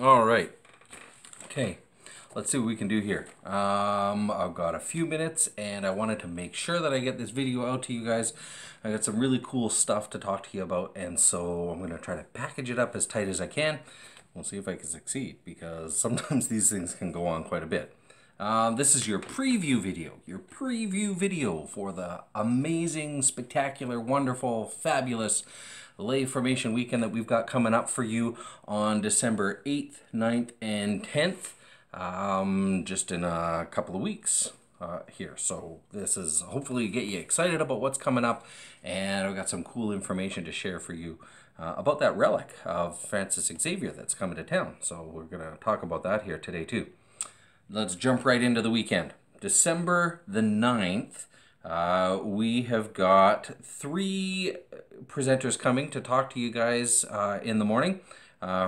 All right. Okay. Let's see what we can do here. I've got a few minutes and I wanted to make sure that I get this video out to you guys. I got some really cool stuff to talk to you about, and so I'm going to try to package it up as tight as I can. We'll see if I can succeed, because sometimes these things can go on quite a bit. This is your preview video for the amazing, spectacular, wonderful, fabulous lay formation weekend that we've got coming up for you on December 8th, 9th, and 10th, just in a couple of weeks here. So this is hopefully get you excited about what's coming up, and I've got some cool information to share for you about that relic of Francis Xavier that's coming to town. So we're going to talk about that here today too. Let's jump right into the weekend. December the 9th, we have got 3 presenters coming to talk to you guys in the morning.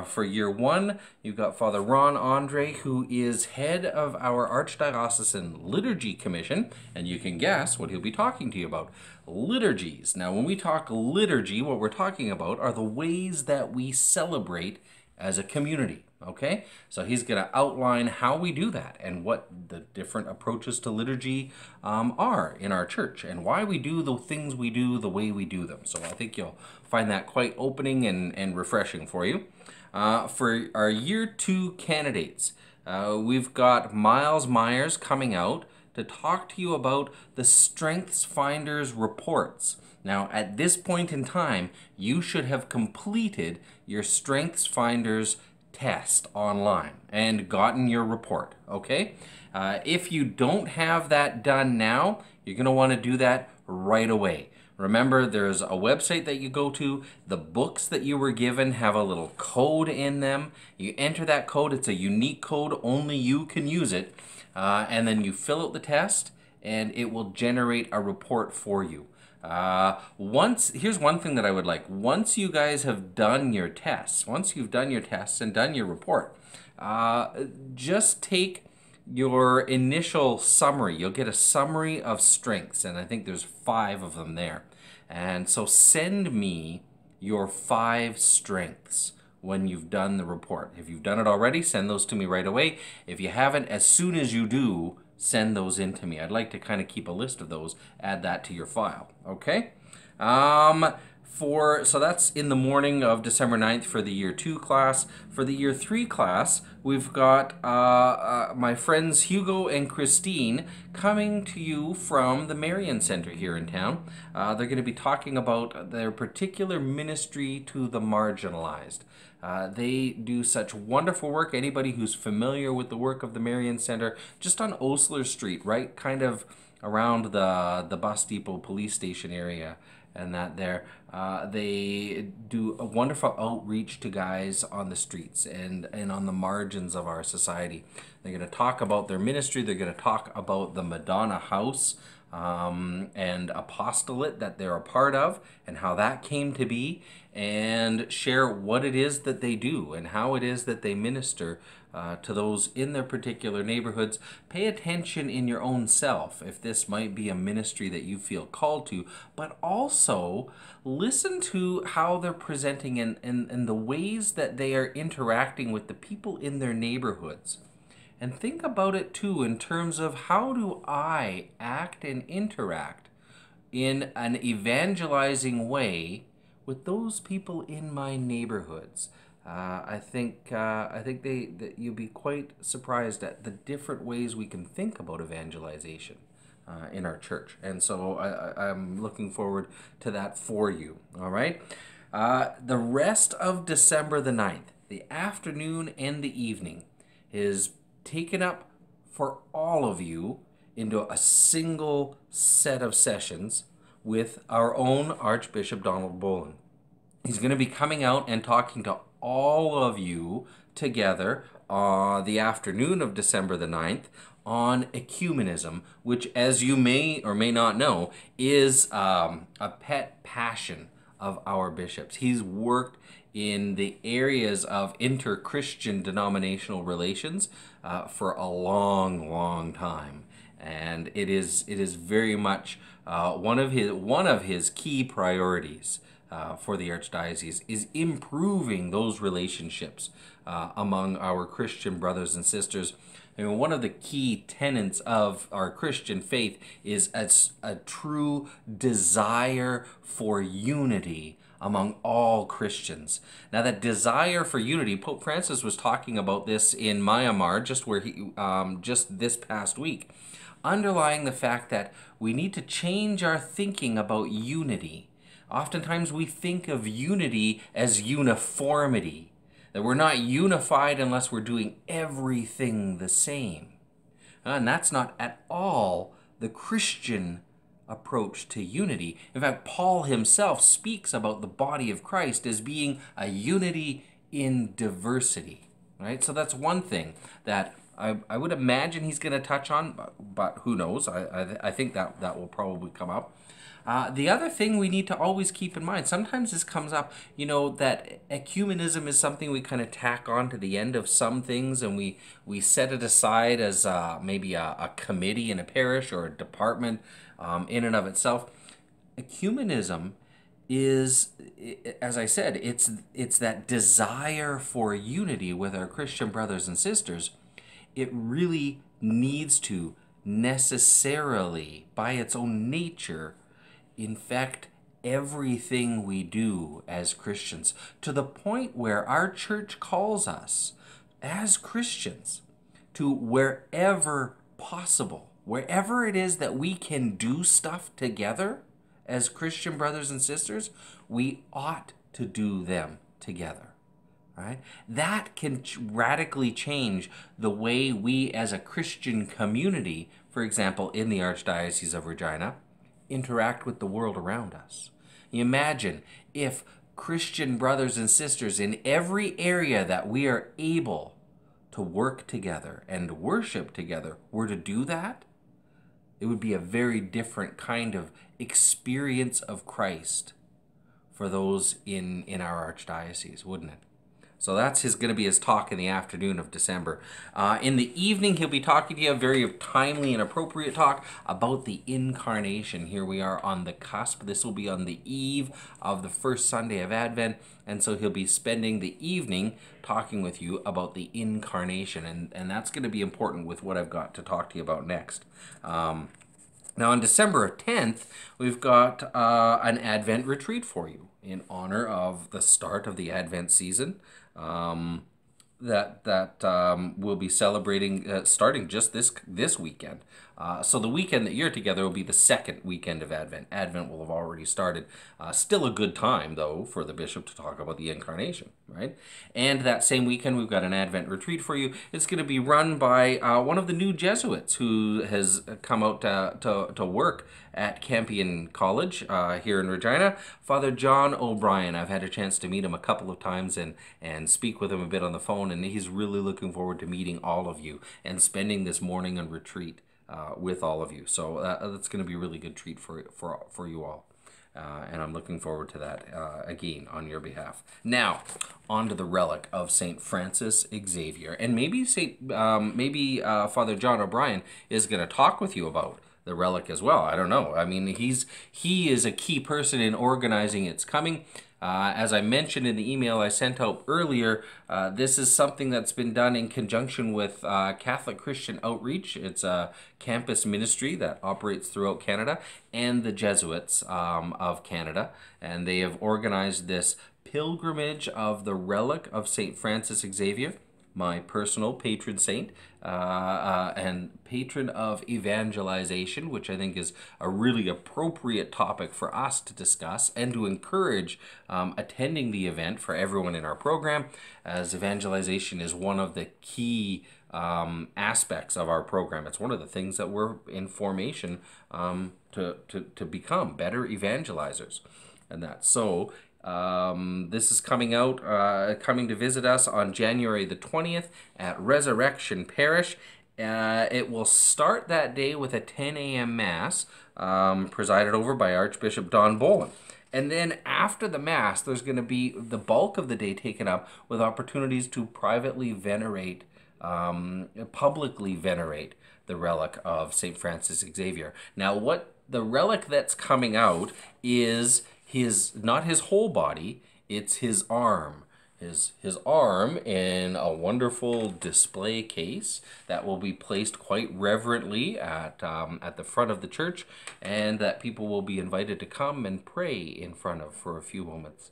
For year 1, you've got Father Ron Andre, who is head of our Archdiocesan Liturgy Commission, and you can guess what he'll be talking to you about. Liturgies. Now, when we talk liturgy, what we're talking about are the ways that we celebrate as a community. Okay, so he's going to outline how we do that and what the different approaches to liturgy are in our church, and why we do the things we do the way we do them. So I think you'll find that quite opening and refreshing for you. For our year 2 candidates, we've got Miles Myers coming out to talk to you about the Strengths Finders reports. Now, at this point in time, you should have completed your Strengths Finders test online and gotten your report, okay? If you don't have that done now, you're going to want to do that right away. Remember, there's a website that you go to. The books that you were given have a little code in them. You enter that code. It's a unique code. Only you can use it. And then you fill out the test, and it will generate a report for you. Here's one thing that I would like. Once you guys have done your tests, once you've done your tests and done your report, just take your initial summary. You'll get a summary of strengths, and I think there's 5 of them there. And so send me your 5 strengths when you've done the report. If you've done it already, send those to me right away. If you haven't, as soon as you do, send those in to me. I'd like to kind of keep a list of those, add that to your file, okay? So that's in the morning of December 9th for the year 2 class. For the year 3 class, we've got my friends Hugo and Christine coming to you from the Marian Center here in town. They're going to be talking about their particular ministry to the marginalized. They do such wonderful work. Anybody who's familiar with the work of the Marian Center, just on Osler Street, right, kind of around the bus depot police station area and that there, they do a wonderful outreach to guys on the streets and on the margins of our society. They're going to talk about their ministry. They're going to talk about the Madonna House and apostolate that they're a part of, and how that came to be, and share what it is that they do and how it is that they minister to those in their particular neighborhoods. Pay attention in your own self if this might be a ministry that you feel called to, but also listen to how they're presenting and the ways that they are interacting with the people in their neighborhoods. And think about it too in terms of, how do I act and interact in an evangelizing way with those people in my neighborhoods? I think that you'll be quite surprised at the different ways we can think about evangelization in our church. And so I'm looking forward to that for you, all right? The rest of December the 9th, the afternoon and the evening, is taken up for all of you into a single set of sessions with our own Archbishop Donald Bolin. He's going to be coming out and talking to all of you together the afternoon of December the 9th on ecumenism, which, as you may or may not know, is a pet passion of our bishops. He's worked in the areas of inter-Christian denominational relations for a long, long time, and it is very much one of his key priorities for the Archdiocese is improving those relationships among our Christian brothers and sisters. And one of the key tenets of our Christian faith is a true desire for unity among all Christians. Now, that desire for unity, Pope Francis was talking about this in Myanmar just this past week, underlying the fact that we need to change our thinking about unity. Oftentimes we think of unity as uniformity, that we're not unified unless we're doing everything the same. And that's not at all the Christian approach to unity. In fact, Paul himself speaks about the body of Christ as being a unity in diversity, right? So that's one thing that I would imagine he's going to touch on, but who knows? I think that will probably come up. The other thing we need to always keep in mind, sometimes this comes up, that ecumenism is something we kind of tack on to the end of some things, and we set it aside as maybe a committee in a parish or a department in and of itself. Ecumenism is, as I said, it's that desire for unity with our Christian brothers and sisters. It really needs to necessarily, by its own nature, infect everything we do as Christians, to the point where our church calls us as Christians to, wherever possible, wherever it is that we can do stuff together as Christian brothers and sisters, we ought to do them together. Right? That can radically change the way we as a Christian community, for example, in the Archdiocese of Regina, interact with the world around us. Imagine if Christian brothers and sisters in every area that we are able to work together and worship together were to do that. It would be a very different kind of experience of Christ for those in our Archdiocese, wouldn't it? So that's going to be his talk in the afternoon of December. In the evening, he'll be talking to you, a very timely and appropriate talk about the Incarnation. Here we are on the cusp. This will be on the eve of the first Sunday of Advent, and so he'll be spending the evening talking with you about the Incarnation, and that's going to be important with what I've got to talk to you about next. Now, on December 10th, we've got an Advent retreat for you in honor of the start of the Advent season. That we'll be celebrating starting just this weekend. So the weekend that you're together will be the second weekend of Advent. Advent will have already started. Still a good time, though, for the bishop to talk about the Incarnation, right? And that same weekend, we've got an Advent retreat for you. It's going to be run by one of the new Jesuits who has come out to work at Campion College here in Regina, Father John O'Brien. I've had a chance to meet him a couple of times and speak with him a bit on the phone, and he's really looking forward to meeting all of you and spending this morning on retreat with all of you. So that's going to be a really good treat for you all. And I'm looking forward to that again on your behalf. Now, on to the relic of St. Francis Xavier. And maybe Father John O'Brien is going to talk with you about the relic as well. I don't know. I mean, he is a key person in organizing its coming. As I mentioned in the email I sent out earlier, this is something that's been done in conjunction with Catholic Christian Outreach. It's a campus ministry that operates throughout Canada, and the Jesuits of Canada. And they have organized this pilgrimage of the relic of St. Francis Xavier, my personal patron saint, and patron of evangelization, which I think is a really appropriate topic for us to discuss and to encourage attending the event for everyone in our program, as evangelization is one of the key aspects of our program. It's one of the things that we're in formation to become better evangelizers, and that. So this is coming to visit us on January the 20th at Resurrection Parish. It will start that day with a 10 a.m. Mass presided over by Archbishop Don Bolin. And then after the Mass, there's going to be the bulk of the day taken up with opportunities to privately venerate, publicly venerate the relic of St. Francis Xavier. Now, what the relic that's coming out is not his whole body, it's his arm. His arm in a wonderful display case that will be placed quite reverently at the front of the church, and that people will be invited to come and pray in front of for a few moments,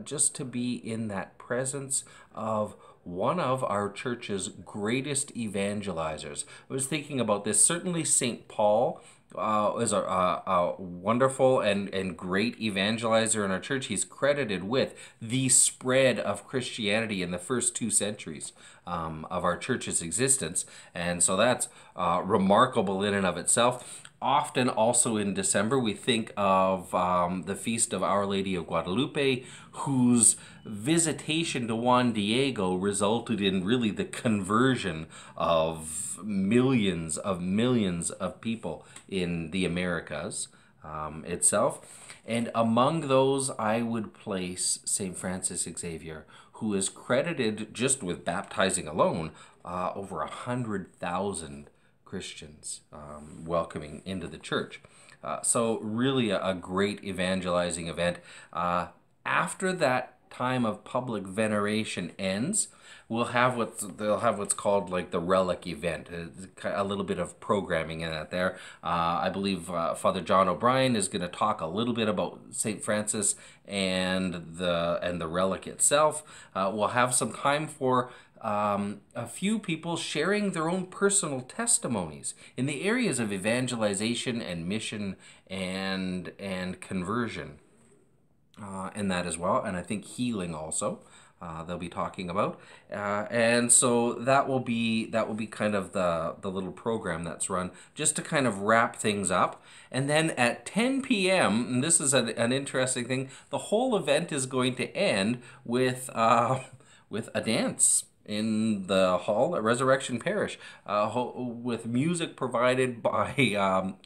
just to be in that presence of one of our church's greatest evangelizers. I was thinking about this. Certainly, St. Paul is a wonderful and great evangelizer in our church. He's credited with the spread of Christianity in the first 2 centuries of our church's existence. And so that's remarkable in and of itself. Often also in December, we think of the feast of Our Lady of Guadalupe, whose visitation to Juan Diego resulted in really the conversion of millions of people in the Americas itself. And among those, I would place St. Francis Xavier, who is credited just with baptizing alone over 100,000 Christians welcoming into the church. So really a great evangelizing event. After that time of public veneration ends, they'll have what's called like the relic event, a little bit of programming in that there. I believe Father John O'Brien is going to talk a little bit about St. Francis and the relic itself. We'll have some time for a few people sharing their own personal testimonies in the areas of evangelization and mission and conversion, and that as well. And I think healing also. They'll be talking about, and so that will be kind of the little program that's run just to kind of wrap things up. And then at 10 p.m., and this is an interesting thing, the whole event is going to end with a dance in the hall at Resurrection Parish, with music provided by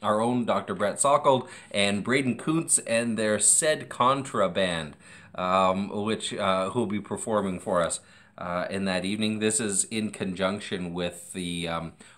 our own Dr. Brett Sockold and Braden Kuntz and their Said Contra band, which who'll be performing for us in that evening. This is in conjunction with the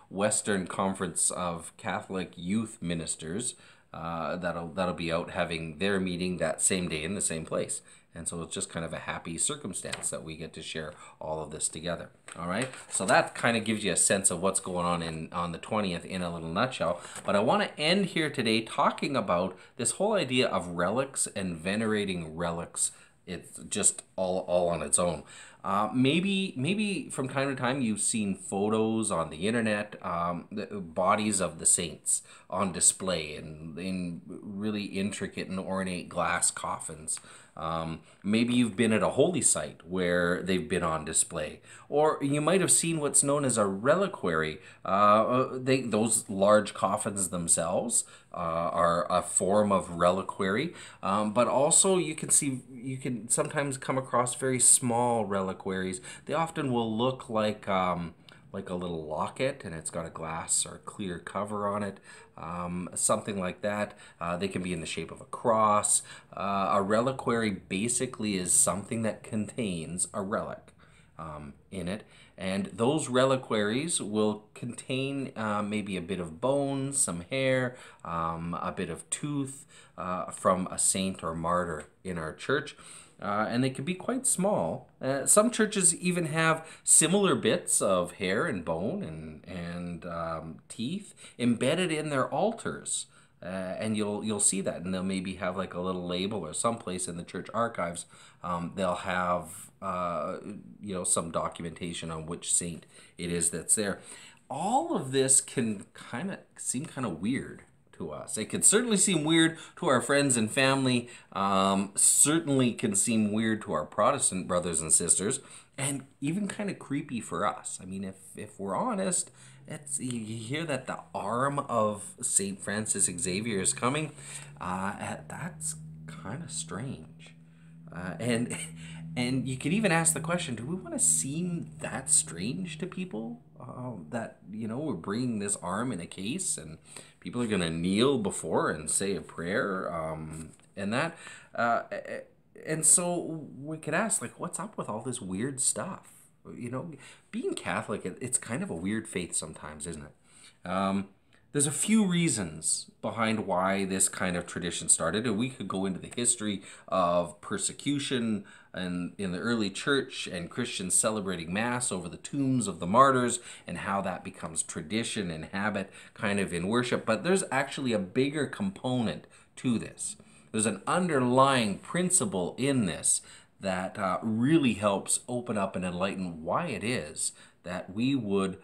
Western Conference of Catholic Youth Ministers that'll be out having their meeting that same day in the same place. And so it's just kind of a happy circumstance that we get to share all of this together. All right. So that kind of gives you a sense of what's going on the 20th in a little nutshell. But I want to end here today talking about this whole idea of relics and venerating relics. It's just all on its own. Maybe from time to time you've seen photos on the internet, the bodies of the saints on display in really intricate and ornate glass coffins. Maybe you've been at a holy site where they've been on display, or you might have seen what's known as a reliquary. Those large coffins themselves are a form of reliquary, but also you can sometimes come across very small reliquaries. They often will look like a little locket, and it's got a glass or clear cover on it, something like that. They can be in the shape of a cross. A reliquary basically is something that contains a relic in it, and those reliquaries will contain maybe a bit of bone, some hair, a bit of tooth from a saint or martyr in our church. And they can be quite small. Some churches even have similar bits of hair and bone and teeth embedded in their altars. And you'll see that, and they'll maybe have like a little label or someplace in the church archives. They'll have some documentation on which saint it is that's there. All of this can seem kind of weird to us. It can certainly seem weird to our friends and family, certainly can seem weird to our Protestant brothers and sisters, and even kind of creepy for us. I mean, if we're honest, you hear that the arm of St. Francis Xavier is coming, that's kind of strange. And you could even ask the question, do we want to seem that strange to people? That, we're bringing this arm in a case and people are going to kneel before and say a prayer, and that. And so we could ask, like, what's up with all this weird stuff? Being Catholic, it's kind of a weird faith sometimes, isn't it? There's a few reasons behind why this kind of tradition started, and we could go into the history of persecution and in the early church and Christians celebrating Mass over the tombs of the martyrs and how that becomes tradition and habit kind of in worship. But there's actually a bigger component to this. There's an underlying principle in this that really helps open up and enlighten why it is that we would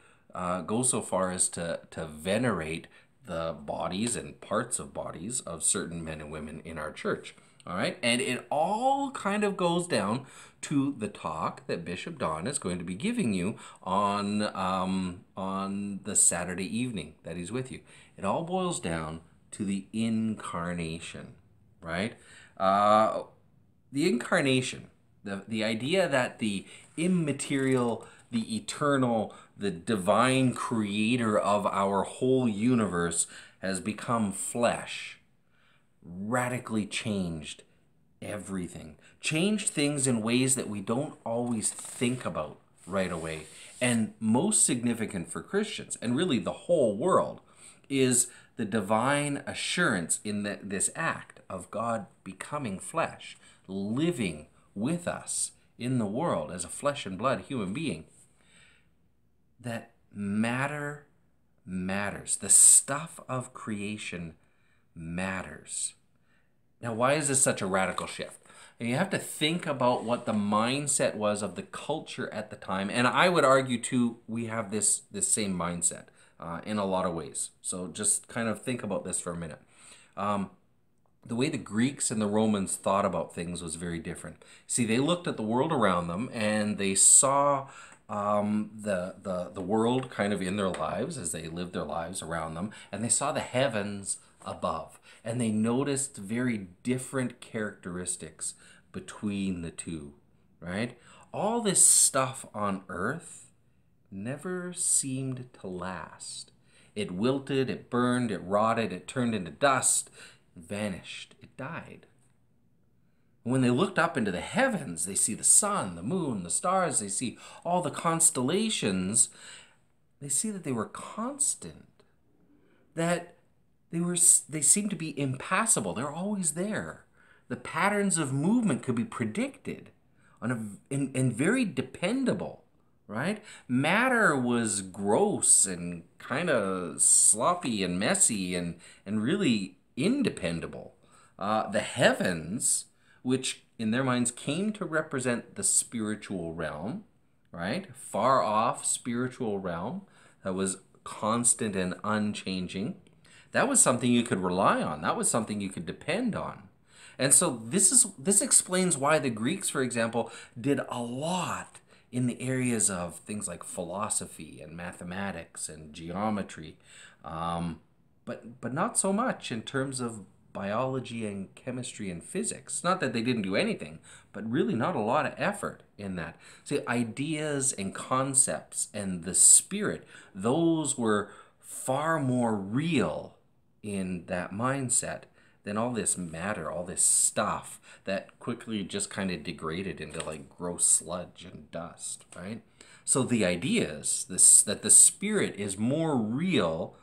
go so far as to venerate the bodies and parts of bodies of certain men and women in our church. All right, and it all kind of goes down to the talk that Bishop Don is going to be giving you on the Saturday evening that he's with you. It all boils down to the incarnation, right? The incarnation, the idea that the immaterial, the eternal, the divine creator of our whole universe has become flesh, radically changed everything. Changed things in ways that we don't always think about right away. And most significant for Christians, and really the whole world, is the divine assurance in this act of God becoming flesh, living with us in the world as a flesh and blood human being. That matter matters. The stuff of creation matters. Now, why is this such a radical shift? And you have to think about what the mindset was of the culture at the time. And I would argue, too, we have this same mindset in a lot of ways. So just kind of think about this for a minute. The way the Greeks and the Romans thought about things was very different. See, they looked at the world around them and they saw the world kind of in their lives as they lived their lives around them, and they saw the heavens above, and they noticed very different characteristics between the two, right? All this stuff on earth never seemed to last. It wilted, it burned, it rotted, it turned into dust, vanished, it died. When they looked up into the heavens, they see the sun, the moon, the stars, they see all the constellations. They see that they were constant, that they seemed to be impassable. They're always there. The patterns of movement could be predicted and very dependable, right? Matter was gross and kind of sloppy and messy and really independable. The heavens, which in their minds came to represent the spiritual realm, right? Far off spiritual realm that was constant and unchanging. That was something you could rely on. That was something you could depend on. And so this explains why the Greeks, for example, did a lot in the areas of things like philosophy and mathematics and geometry, but not so much in terms of biology and chemistry and physics. Not that they didn't do anything, but really not a lot of effort in that. See, ideas and concepts and the spirit, those were far more real in that mindset than all this matter, all this stuff that quickly just kind of degraded into like gross sludge and dust, right? So the idea is that the spirit is more real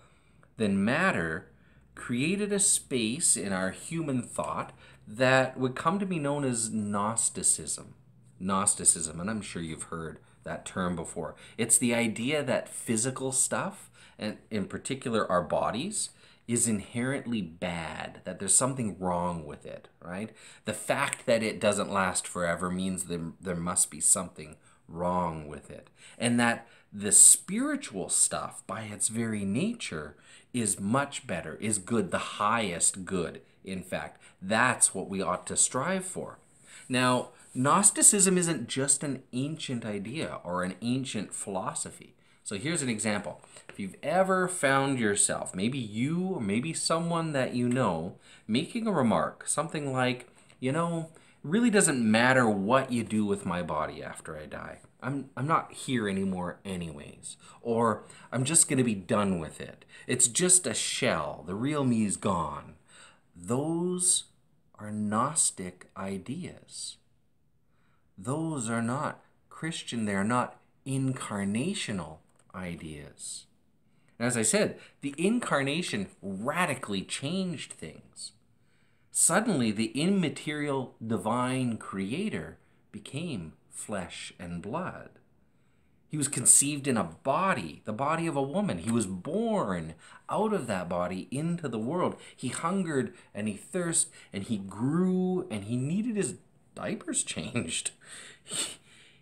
than matter created a space in our human thought that would come to be known as Gnosticism. Gnosticism, and I'm sure you've heard that term before. It's the idea that physical stuff, and in particular our bodies, is inherently bad, that there's something wrong with it, right? The fact that it doesn't last forever means there must be something wrong with it. And that the spiritual stuff, by its very nature, is much better, is good, the highest good, in fact. That's what we ought to strive for. Now, Gnosticism isn't just an ancient idea or an ancient philosophy. So here's an example. If you've ever found yourself, maybe you or maybe someone that you know, making a remark, something like, you know, it really doesn't matter what you do with my body after I die. I'm not here anymore anyways. Or I'm just going to be done with it. It's just a shell. The real me's gone. Those are Gnostic ideas. Those are not Christian. They're not incarnational ideas. And as I said, the incarnation radically changed things. Suddenly, the immaterial divine creator became flesh and blood. He was conceived in a body, the body of a woman. He was born out of that body into the world. He hungered and he thirsted and he grew and he needed his diapers changed.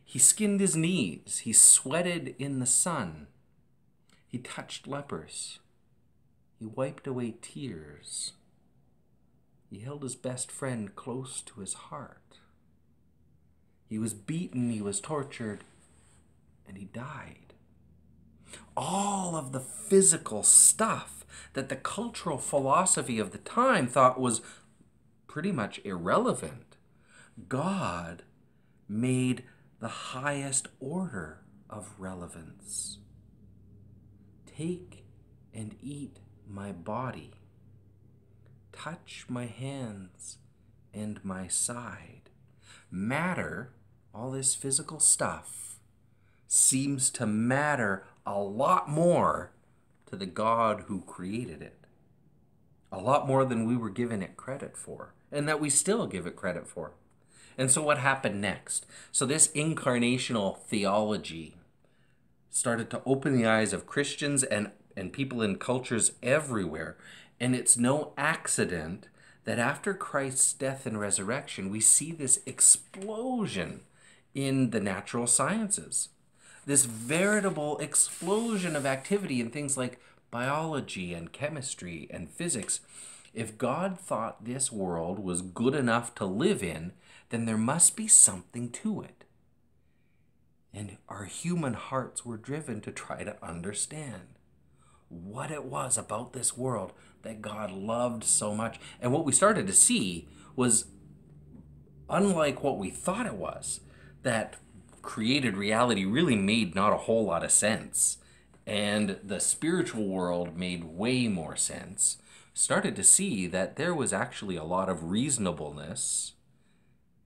He skinned his knees. He sweated in the sun. He touched lepers. He wiped away tears. He held his best friend close to his heart. He was beaten, he was tortured, and he died. All of the physical stuff that the cultural philosophy of the time thought was pretty much irrelevant, God made the highest order of relevance. Take and eat my body. Touch my hands and my side. Matter, all this physical stuff, seems to matter a lot more to the God who created it. A lot more than we were given it credit for, and that we still give it credit for. And so what happened next? So this incarnational theology started to open the eyes of Christians and people in cultures everywhere. And it's no accident that after Christ's death and resurrection, we see this explosion in the natural sciences. This veritable explosion of activity in things like biology and chemistry and physics. If God thought this world was good enough to live in, then there must be something to it. And our human hearts were driven to try to understand what it was about this world that God loved so much. And what we started to see was, unlike what we thought it was, that created reality really made not a whole lot of sense. And the spiritual world made way more sense. Started to see that there was actually a lot of reasonableness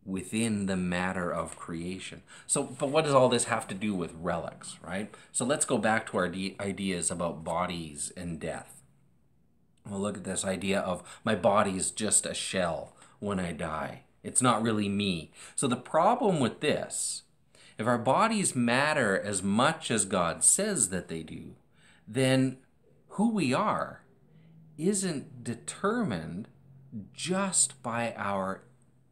within the matter of creation. So, but what does all this have to do with relics, right? So let's go back to our ideas about bodies and death. We'll look at this idea of my body's just a shell when I die. It's not really me. So the problem with this, if our bodies matter as much as God says that they do, then who we are isn't determined just by our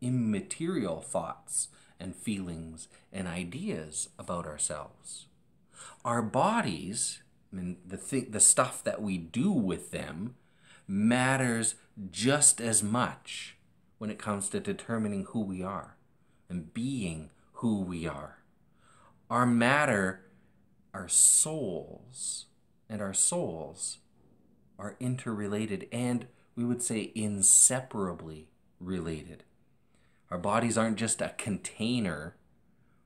immaterial thoughts and feelings and ideas about ourselves. Our bodies, I mean, the stuff that we do with them, matters just as much when it comes to determining who we are and being who we are. Our matter, our souls, and our souls are interrelated, and we would say inseparably related. Our bodies aren't just a container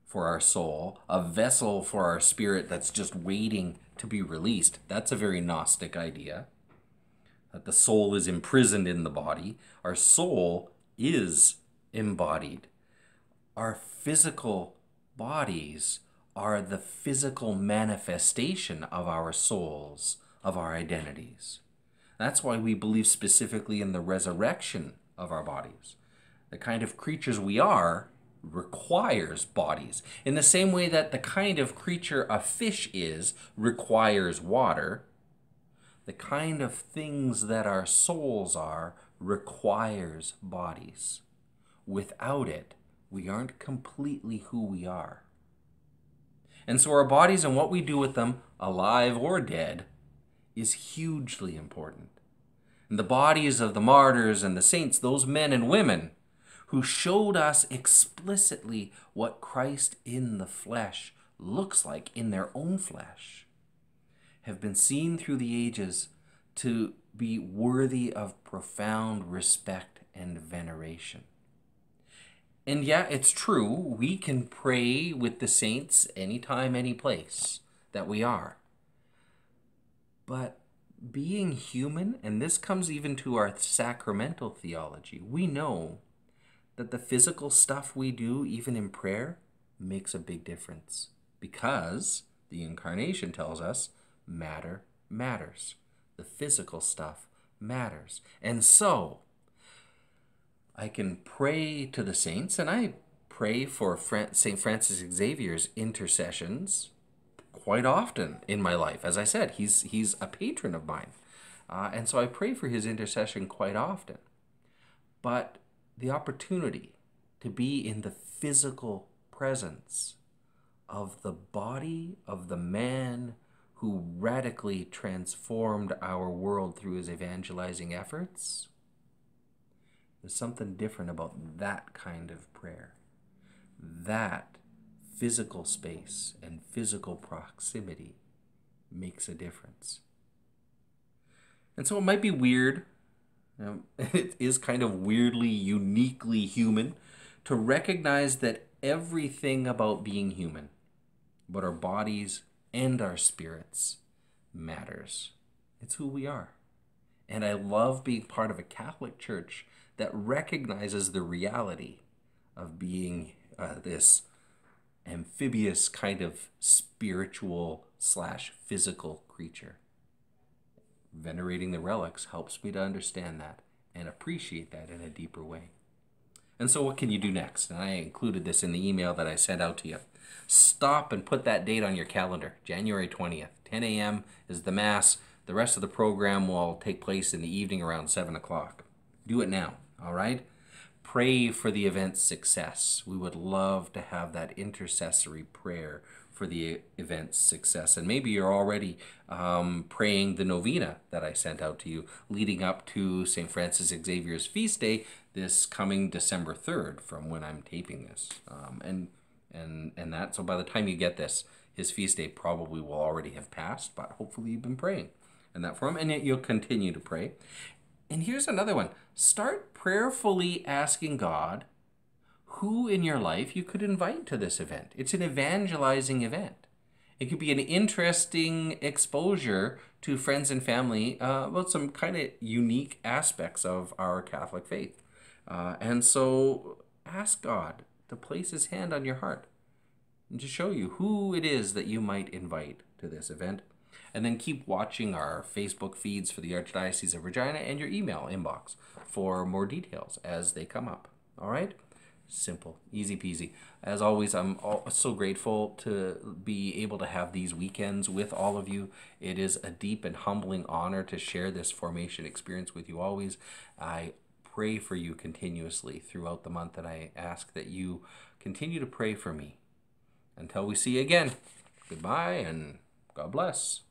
for our soul, a vessel for our spirit that's just waiting to be released. That's a very Gnostic idea, that the soul is imprisoned in the body. Our soul is embodied. Our physical bodies are the physical manifestation of our souls, of our identities. That's why we believe specifically in the resurrection of our bodies. The kind of creatures we are requires bodies. In the same way that the kind of creature a fish is requires water, the kind of things that our souls are requires bodies. Without it, we aren't completely who we are. And so our bodies and what we do with them, alive or dead, is hugely important. And the bodies of the martyrs and the saints, those men and women who showed us explicitly what Christ in the flesh looks like in their own flesh, have been seen through the ages to be worthy of profound respect and veneration. And yeah, it's true, we can pray with the saints anytime, any place that we are. But being human, and this comes even to our sacramental theology, we know that the physical stuff we do, even in prayer, makes a big difference. Because the Incarnation tells us matter matters. The physical stuff matters. And so, I can pray to the saints, and I pray for St. Francis Xavier's intercessions quite often in my life. As I said, he's a patron of mine. And so I pray for his intercession quite often. But the opportunity to be in the physical presence of the body of the man who radically transformed our world through his evangelizing efforts, there's something different about that kind of prayer. That physical space and physical proximity makes a difference. And so it might be weird, it is kind of weirdly, uniquely human to recognize that everything about being human, but our bodies and our spirits, matters. It's who we are. And I love being part of a Catholic Church that recognizes the reality of being this amphibious kind of spiritual / physical creature. Venerating the relics helps me to understand that and appreciate that in a deeper way. And so what can you do next? And I included this in the email that I sent out to you. Stop and put that date on your calendar. January 20th, 10 a.m. is the Mass. The rest of the program will take place in the evening around 7 o'clock. Do it now, all right? Pray for the event's success. We would love to have that intercessory prayer for the event's success. And maybe you're already praying the novena that I sent out to you leading up to St. Francis Xavier's feast day this coming December 3rd from when I'm taping this. So by the time you get this, his feast day probably will already have passed, but hopefully you've been praying in that form, and yet you'll continue to pray. And here's another one. Start prayerfully asking God who in your life you could invite to this event. It's an evangelizing event. It could be an interesting exposure to friends and family about some kind of unique aspects of our Catholic faith. And so ask God to place his hand on your heart and to show you who it is that you might invite to this event. And then keep watching our Facebook feeds for the Archdiocese of Regina and your email inbox for more details as they come up. All right? Simple, easy peasy. As always, I'm so grateful to be able to have these weekends with all of you. It is a deep and humbling honor to share this formation experience with you always. I pray for you continuously throughout the month, and I ask that you continue to pray for me. Until we see you again, goodbye and God bless.